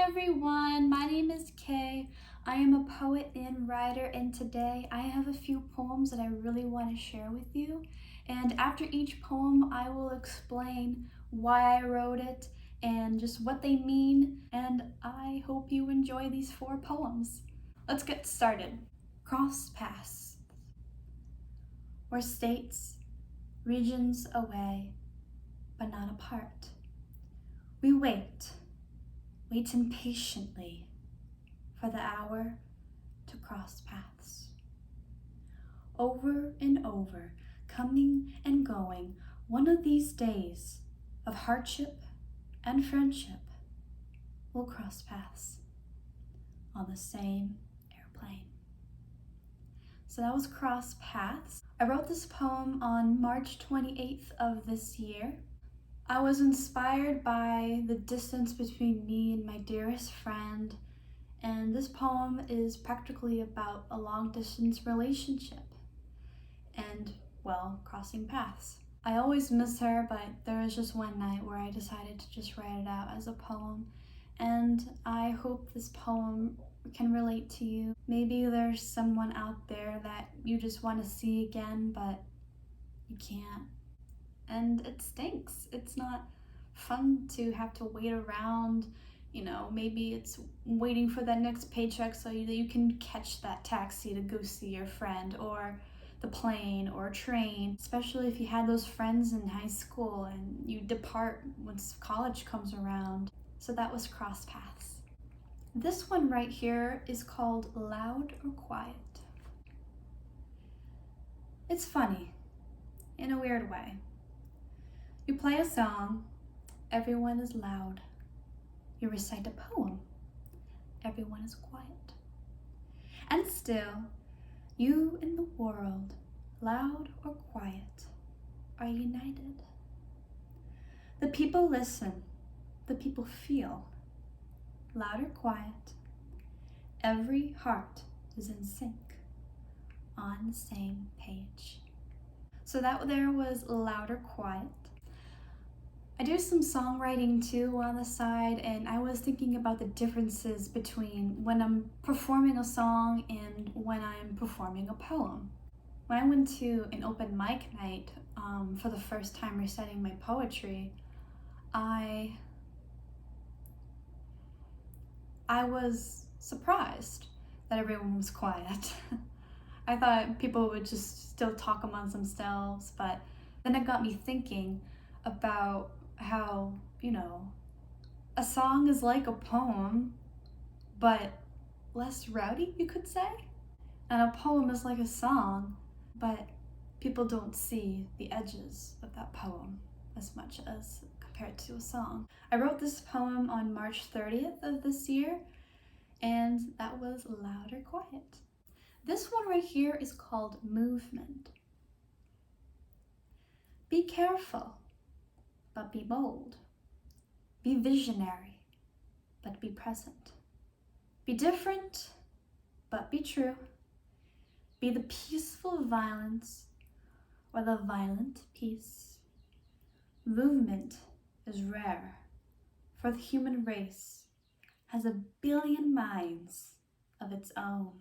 everyone, my name is Kay. I am a poet and writer, and today I have a few poems that I really want to share with you. And after each poem, I will explain why I wrote it and just what they mean, and I hope you enjoy these 4 poems. Let's get started. Cross paths, where states, regions away, but not apart. We wait impatiently for the hour to cross paths. Over and over, coming and going, one of these days of hardship and friendship will cross paths on the same airplane. So that was Cross Paths. I wrote this poem on March 28th of this year. I was inspired by the distance between me and my dearest friend, and this poem is practically about a long-distance relationship and, well, crossing paths. I always miss her, but there was just one night where I decided to just write it out as a poem, and I hope this poem can relate to you. Maybe there's someone out there that you just want to see again, but you can't. And it stinks. It's not fun to have to wait around, maybe it's waiting for that next paycheck so that you can catch that taxi to go see your friend, or the plane or train, especially if you had those friends in high school and you depart once college comes around. So that was Cross Paths. This one right here is called Loud or Quiet. It's funny, in a weird way. You play a song, everyone is loud. You recite a poem, everyone is quiet. And still, you and the world, loud or quiet, are united. The people listen, the people feel. Loud or quiet, every heart is in sync, on the same page. So that there was Loud or Quiet. I do some songwriting too on the side, and I was thinking about the differences between when I'm performing a song and when I'm performing a poem. When I went to an open mic night for the first time reciting my poetry, I was surprised that everyone was quiet. I thought people would just still talk amongst themselves, but then it got me thinking about how, a song is like a poem, but less rowdy, you could say. And a poem is like a song, but people don't see the edges of that poem as much as compared to a song. I wrote this poem on March 30th of this year, and that was Loud or Quiet. This one right here is called Movement. Be careful, but be bold. Be visionary, but be present. Be different, but be true. Be the peaceful violence or the violent peace. Movement is rare, for the human race has 1 billion minds of its own.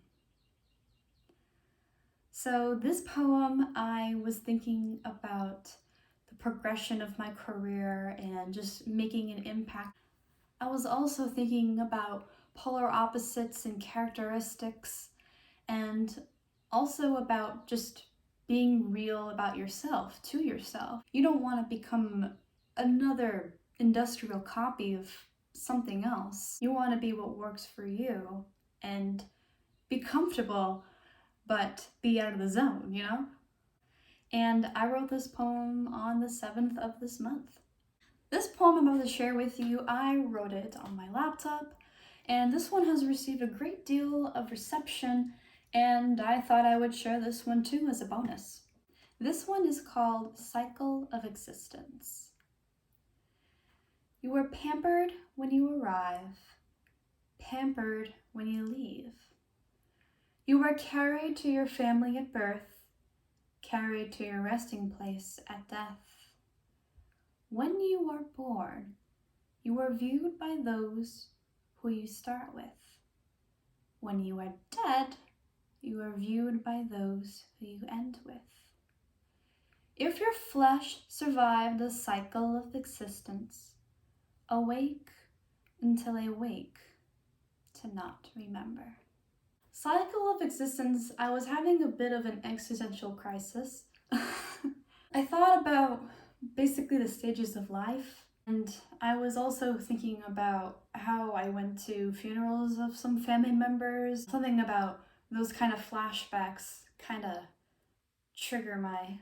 So this poem, I was thinking about the progression of my career and just making an impact. I was also thinking about polar opposites and characteristics, and also about just being real about yourself, to yourself. You don't want to become another industrial copy of something else. You want to be what works for you and be comfortable, but be out of the zone, And I wrote this poem on the 7th of this month. This poem I'm about to share with you, I wrote it on my laptop, and this one has received a great deal of reception, and I thought I would share this one too as a bonus. This one is called Cycle of Existence. You were pampered when you arrive, pampered when you leave. You were carried to your family at birth, carried to your resting place at death. When you are born, you are viewed by those who you start with. When you are dead, you are viewed by those who you end with. If your flesh survived the cycle of existence, awake until I wake to not remember. Cycle of existence, I was having a bit of an existential crisis. I thought about basically the stages of life, and I was also thinking about how I went to funerals of some family members. Something about those kind of flashbacks kind of trigger my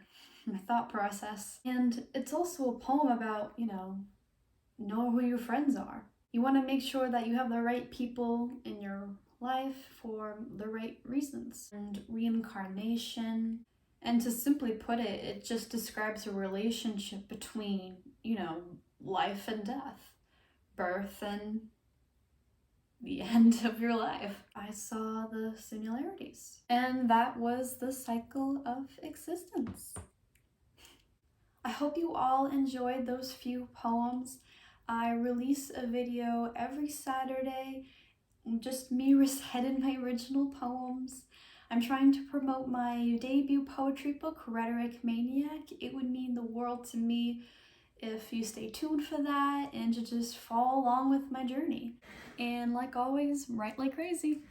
thought process. And it's also a poem about, know who your friends are. You want to make sure that you have the right people in your life for the right reasons. And reincarnation. And to simply put it, it just describes a relationship between, life and death, birth and the end of your life. I saw the similarities. And that was the cycle of existence. I hope you all enjoyed those few poems. I release a video every Saturday, just me reciting my original poems. I'm trying to promote my debut poetry book, Rhetoric Maniac. It would mean the world to me if you stay tuned for that and to just follow along with my journey. And like always, write like crazy.